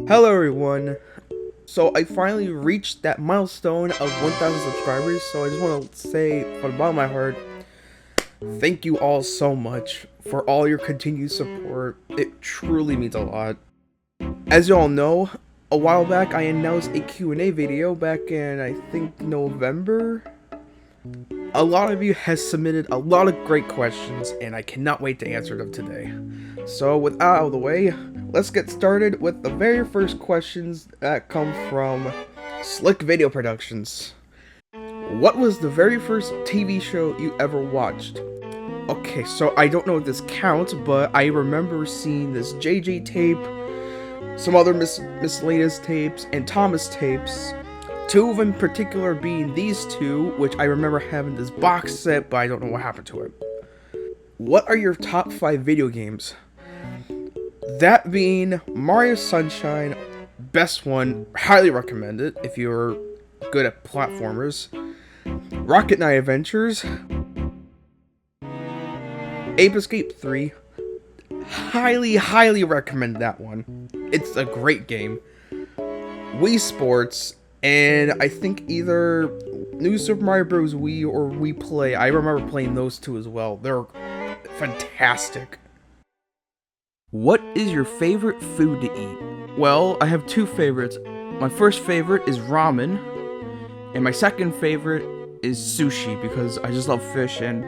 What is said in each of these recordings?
Hello everyone. So I finally reached that milestone of 1,000 subscribers, so I just want to say from the bottom of my heart, thank you all so much for all your continued support. It truly means a lot. As you all know, a while back I announced a Q&A video back in I think November. A lot of you has submitted a lot of great questions and I cannot wait to answer them today. So with that out of the way, let's get started with the very first questions that come from Slick Video Productions. What was the very first TV show you ever watched? Okay, so I don't know if this counts, but I remember seeing this JJ tape, some other miscellaneous tapes, and Thomas tapes. Two of them in particular being these two, which I remember having this box set, but I don't know what happened to it. What are your top 5 video games? That being Mario Sunshine, best one, highly recommend it if you're good at platformers. Rocket Knight Adventures, Ape Escape 3, highly recommend that one. It's a great game. Wii Sports, and I think either New Super Mario Bros. Wii or Wii Play. I remember playing those two as well. They're fantastic. What is your favorite food to eat? Well, I have two favorites. My first favorite is ramen, and my second favorite is sushi because I just love fish and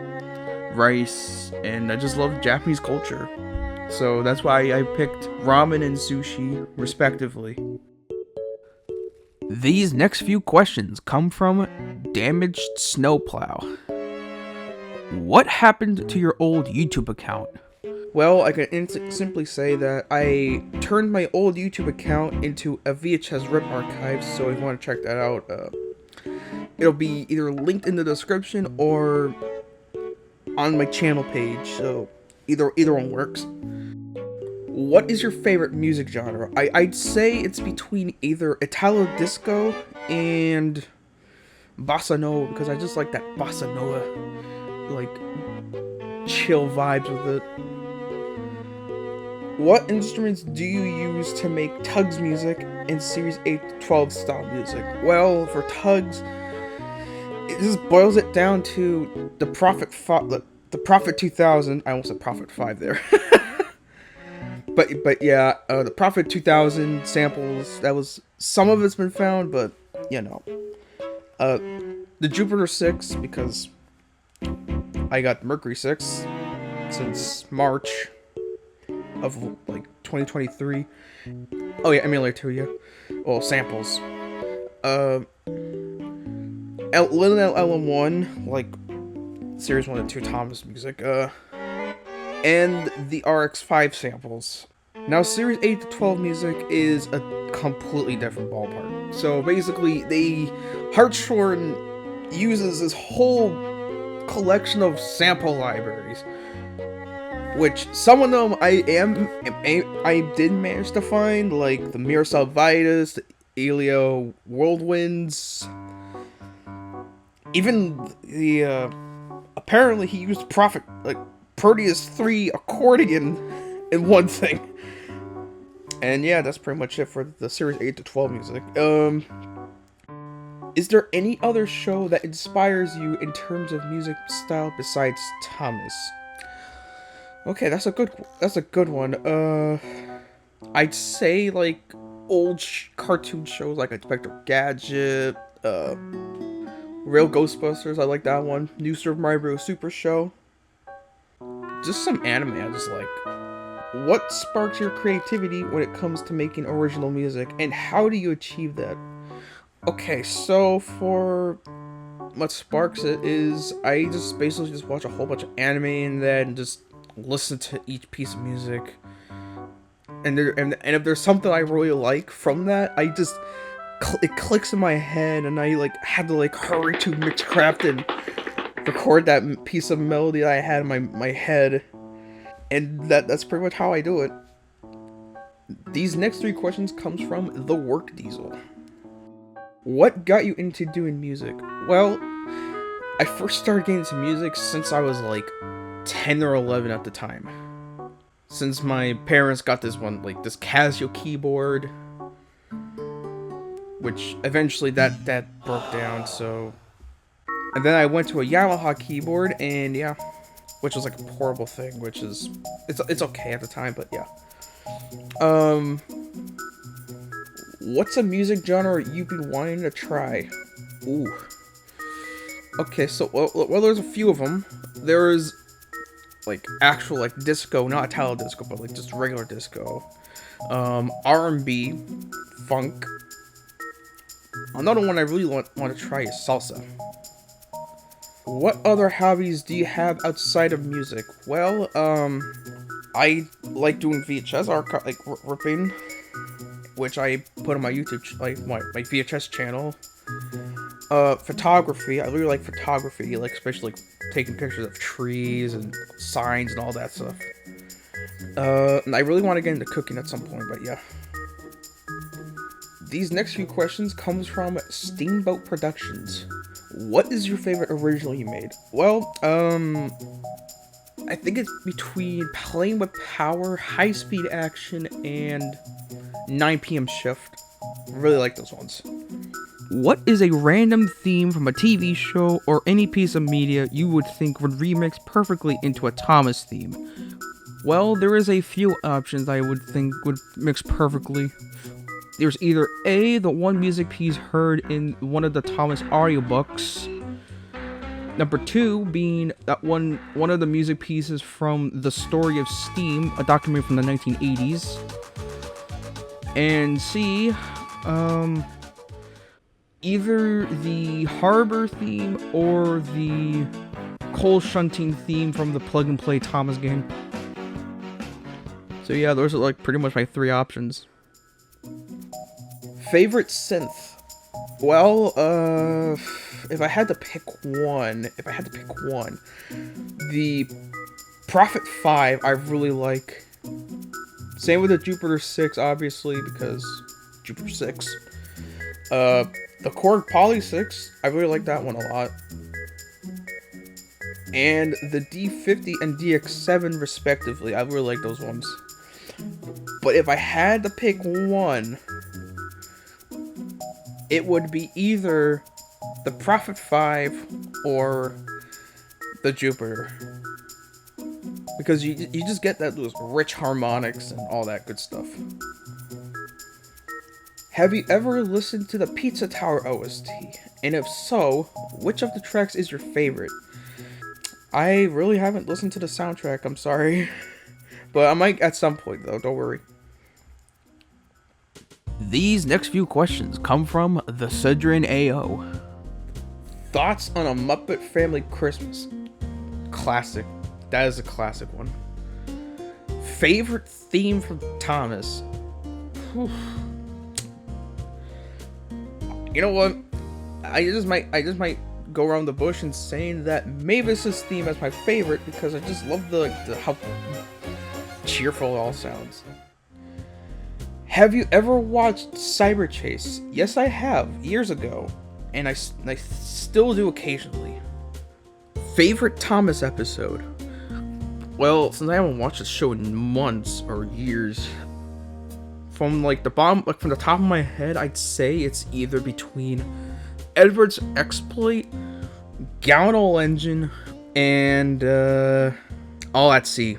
rice, and I just love Japanese culture. So that's why I picked ramen and sushi, respectively. These next few questions come from Damaged Snowplow. What happened to your old YouTube account? Well, I can simply say that I turned my old YouTube account into a VHS RIP archive, so if you want to check that out, it'll be either linked in the description or on my channel page, so either one works. What is your favorite music genre? I'd say it's between either Italo Disco and Bossa Nova, because I just like that Bossa Nova, like, chill vibes with it. What instruments do you use to make Tugs music and Series 8 to 12 style music? Well, for Tugs, it just boils it down to the Prophet 2000. I almost said Prophet 5 there. But yeah, the Prophet 2000 samples, that was, some of it's been found, but, you know. The Jupiter 6, because I got the Mercury 6 since March of, like, 2023. Oh yeah, emulator too, yeah. Well, samples. LM1, like, Series 1 and 2 Thomas music, and the RX5 samples. Now, Series 8 to 12 music is a completely different ballpark. So basically, Hartshorn uses this whole collection of sample libraries, which some of them I did manage to find, like the Mirosol Vitus, the Elio Whirlwinds, even the apparently he used Proteus 3 accordion in one thing. And yeah, that's pretty much it for the Series 8 to 12 music. Is there any other show that inspires you in terms of music style besides Thomas? Okay, that's a good one. I'd say like old cartoon shows like Inspector Gadget, Real Ghostbusters, I like that one. New Super Mario Bros. Super Show. Just some anime I just like. What sparks your creativity when it comes to making original music, and how do you achieve that? Okay, so for what sparks it is, I just basically just watch a whole bunch of anime and then just listen to each piece of music. And if there's something I really like from that, I just it clicks in my head, and I like had to like hurry to Mixcraft and record that piece of melody that I had in my head. And that's pretty much how I do it. These next 3 questions comes from The Work Diesel. What got you into doing music? Well, I first started getting into music since I was like 10 or 11 at the time. Since my parents got this one, like this Casio keyboard, which eventually that broke down. So, and then I went to a Yamaha keyboard, and yeah, which was like a portable thing, which is it's okay at the time, but yeah. What's a music genre you've been wanting to try? Ooh. Okay, so well, there's a few of them. There's like actual like disco, not Italo disco, but like just regular disco. R&B, funk. Another one I really want to try is salsa. What other hobbies do you have outside of music? Well, I like doing VHS archive, like ripping, which I put on my YouTube, like my VHS channel. Photography. I really like photography, like especially like taking pictures of trees and signs and all that stuff. And I really want to get into cooking at some point, but yeah. These next few questions comes from Steamboat Productions. What is your favorite original you made? Well, I think it's between Playing with Power, High Speed Action, and 9 PM Shift. Really like those ones. What is a random theme from a TV show or any piece of media you would think would remix perfectly into a Thomas theme? Well, there is a few options I would think would mix perfectly. There's either A, the one music piece heard in one of the Thomas audiobooks. Number 2 being that one of the music pieces from The Story of Steam, a documentary from the 1980s. And C, either the Harbor theme or the coal shunting theme from the Plug and Play Thomas game. So yeah, those are like pretty much my 3 options. Favorite synth? Well, if I had to pick one, the Prophet 5 I really like. Same with the Jupiter 6, obviously, because Jupiter 6. The Korg Poly 6, I really like that one a lot. And the D50 and DX7, respectively, I really like those ones. But if I had to pick one, it would be either the Prophet 5 or the Jupiter. Because you just get those rich harmonics and all that good stuff. Have you ever listened to the Pizza Tower OST? And if so, which of the tracks is your favorite? I really haven't listened to the soundtrack, I'm sorry. But I might at some point though, don't worry. These next few questions come from the Cedrin AO. Thoughts on a Muppet Family Christmas? Classic. That is a classic one. Favorite theme from Thomas? Whew. You know what? I just might go around the bush and saying that Mavis's theme is my favorite because I just love the how cheerful it all sounds. Have you ever watched Cyber Chase? Yes, I have, years ago, and I still do occasionally. Favorite Thomas episode? Well, since I haven't watched the show in months or years, from like the bottom, like from the top of my head, I'd say it's either between Edward's Exploit, Gallinal Engine, and All at Sea.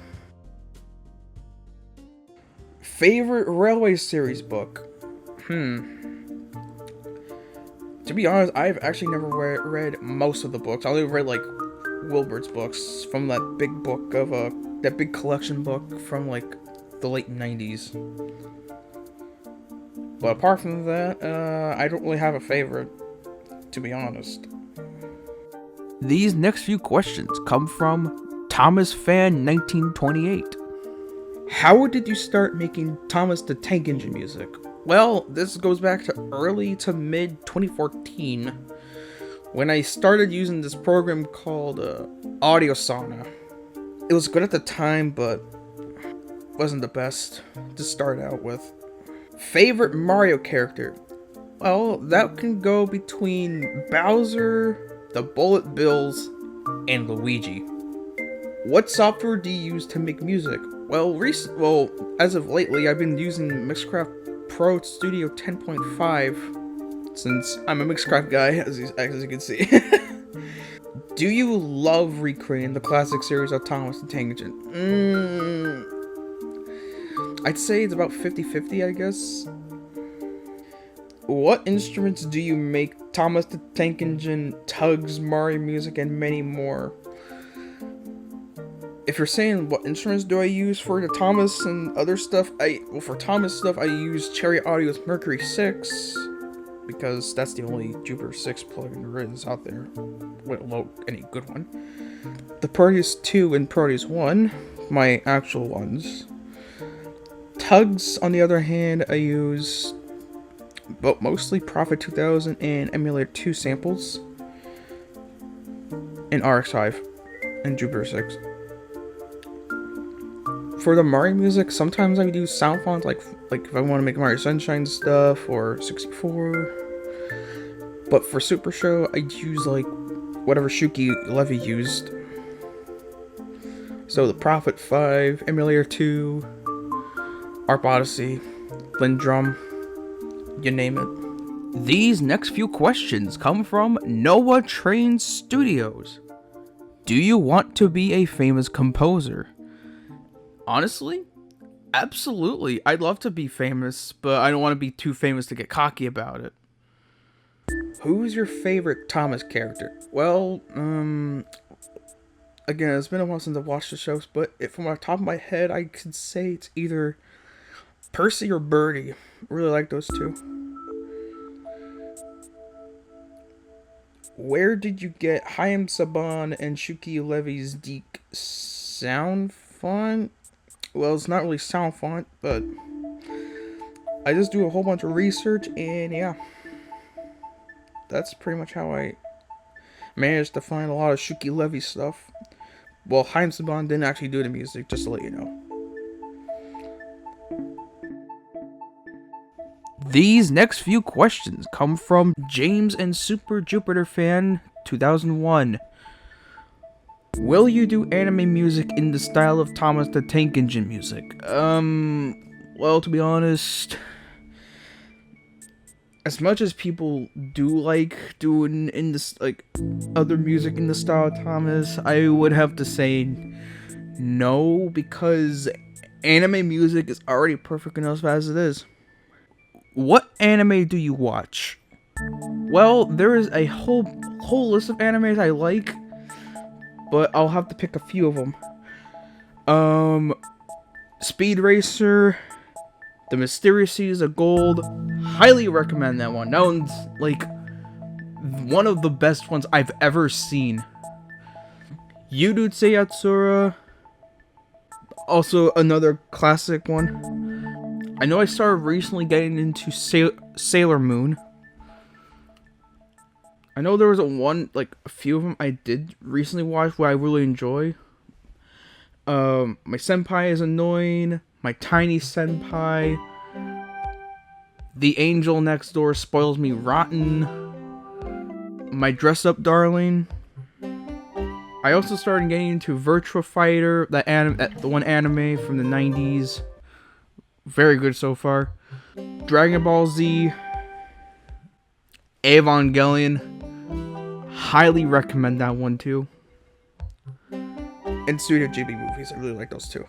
Favorite Railway Series book? To be honest, I've actually never read most of the books. I only read like Wilbert's books from that big book of that big collection book from like the late 90s. But apart from that, I don't really have a favorite, to be honest. These next few questions come from Thomas Fan 1928. How did you start making Thomas the Tank Engine music? Well, this goes back to early to mid 2014 when I started using this program called Audio Sauna. It was good at the time, but wasn't the best to start out with. Favorite Mario character? Well, that can go between Bowser, the Bullet Bills, and Luigi. What software do you use to make music? Well, as of lately, I've been using Mixcraft Pro Studio 10.5. since I'm a Mixcraft guy, as you can see. Do you love recreating the classic series of Thomas the Tank Engine? I'd say it's about 50-50, I guess. What instruments do you make Thomas the Tank Engine, Tugs, Mario music, and many more? If you're saying what instruments do I use for the Thomas and other stuff, for Thomas stuff I use Cherry Audio's Mercury 6, because that's the only Jupiter 6 plugin there is out there, well, any good one. The Proteus 2 and Proteus 1, my actual ones. Tugs, on the other hand, I use but mostly Prophet 2000 and Emulator 2 samples, and RX5 and Jupiter 6. For the Mario music, sometimes I do sound fonts, like if I want to make Mario Sunshine stuff or 64. But for Super Show, I use like whatever Shuki Levy used. So the Prophet 5, Emulator 2, ARP Odyssey, Lindrum, you name it. These next few questions come from TheMilanTooner. Do you want to be a famous composer? Honestly, absolutely. I'd love to be famous, but I don't want to be too famous to get cocky about it. Who's your favorite Thomas character? Well, again, it's been a while since I've watched the shows, but from the top of my head, I could say it's either Percy or Birdie. Really like those two. Where did you get Chaim Saban and Shuki Levy's Deek sound font? Well, it's not really sound font, but I just do a whole bunch of research, and yeah, that's pretty much how I managed to find a lot of Shuki Levy stuff. Well, Chaim Saban didn't actually do the music, just to let you know. These next few questions come from James and Super Jupiter Fan 2001. Will you do anime music in the style of Thomas the Tank Engine music? Well, to be honest, as much as people do like doing in this, like, other music in the style of Thomas, I would have to say no, because anime music is already perfect enough as it is. What anime do you watch? Well, there is a whole list of animes I like, but I'll have to pick a few of them. Speed Racer, The Mysterious Seas of Gold, highly recommend that one. That one's like one of the best ones I've ever seen. Yurutse Yatsura, also another classic one. I know I started recently getting into Sailor Moon. I know there was a few of them I did recently watch where I really enjoy. My senpai is annoying. My tiny senpai. The angel next door spoils me rotten. My dress up darling. I also started getting into Virtua Fighter, the one anime from the 90s. Very good so far. Dragon Ball Z. Evangelion. Highly recommend that one too. And Studio Ghibli movies, I really like those too.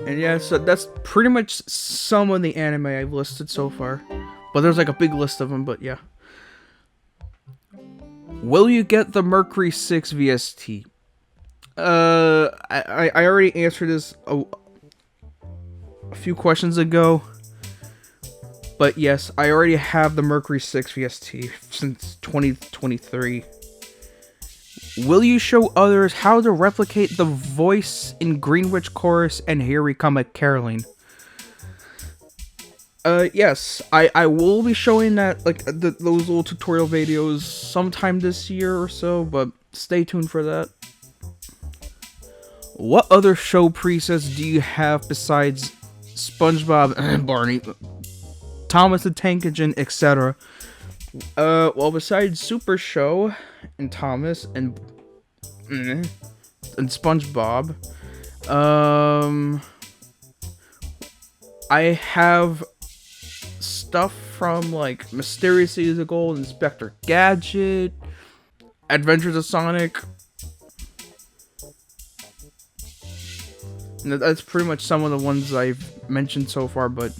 And yeah, so that's pretty much some of the anime I've listed so far. But there's like a big list of them, but yeah. Will you get the Mercury 6 VST? I already answered this a few questions ago. But yes, I already have the Mercury 6 VST since 2023. Will you show others how to replicate the voice in Greenwich Chorus and Here We Come at Caroline? Yes, I will be showing that, like, those little tutorial videos sometime this year or so, but stay tuned for that. What other show presets do you have besides SpongeBob, Barney, Thomas the Tank Engine, etc.? Well, besides Super Show and Thomas and SpongeBob, I have stuff from like Mysterious Gold, Inspector Gadget, Adventures of Sonic. And that's pretty much some of the ones I've mentioned so far, but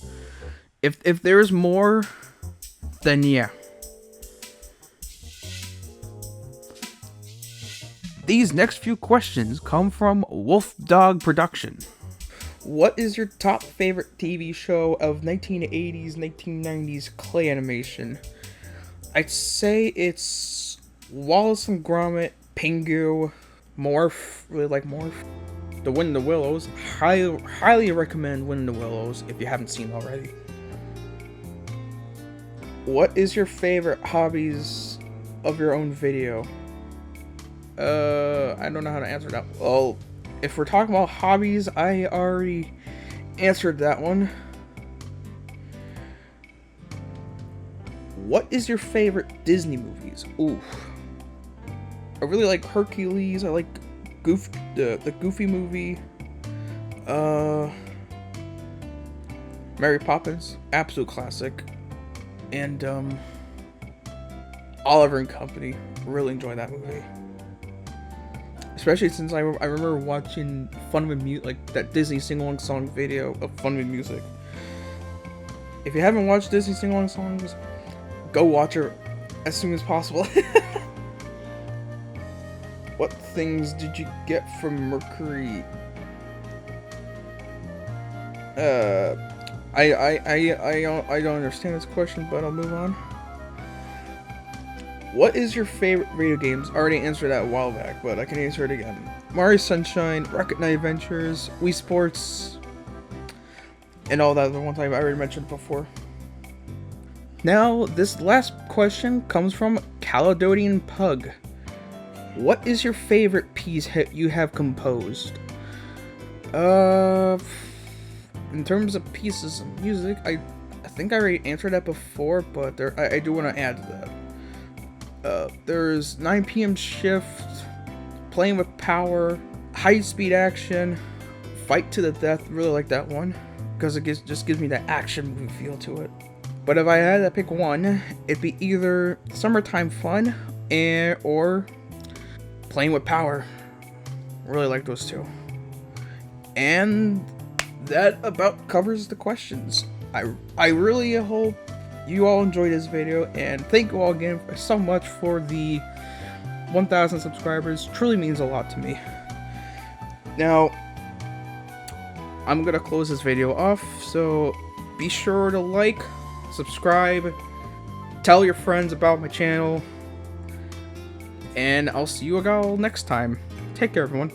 if there's more, then yeah. These next few questions come from Wolf Dog Production. What is your top favorite TV show of 1980s, 1990s clay animation? I'd say it's Wallace and Gromit, Pingu, Morph, really like Morph. The Wind in the Willows. Highly recommend Wind in the Willows if you haven't seen it already. What is your favorite hobbies of your own video? I don't know how to answer that. Well, if we're talking about hobbies, I already answered that one. What is your favorite Disney movies? Ooh. I really like Hercules. I like the Goofy movie. Mary Poppins, absolute classic. And Oliver and Company, really enjoy that movie. Especially since I remember watching Fun with Music, like that Disney sing-along song video of Fun with Music. If you haven't watched Disney sing-along songs, go watch it as soon as possible. What things did you get from Mercury? I don't understand this question, but I'll move on. What is your favorite video games? I already answered that a while back, but I can answer it again. Mario Sunshine, Rocket Knight Adventures, Wii Sports, and all that other ones I already mentioned before. Now, this last question comes from Caledonian Pug. What is your favorite piece you have composed? In terms of pieces of music, I think I already answered that before, but I do want to add to that. There's 9 p.m. Shift, Playing with Power, High Speed Action, Fight to the Death. Really like that one because it just gives me that action movie feel to it. But if I had to pick one, it'd be either Summertime Fun or Playing with Power. Really like those two. And that about covers the questions. I really hope you all enjoyed this video, and thank you all again so much for the 1,000 subscribers. Truly means a lot to me. Now, I'm gonna close this video off, so be sure to like, subscribe, tell your friends about my channel, and I'll see you all next time. Take care, everyone.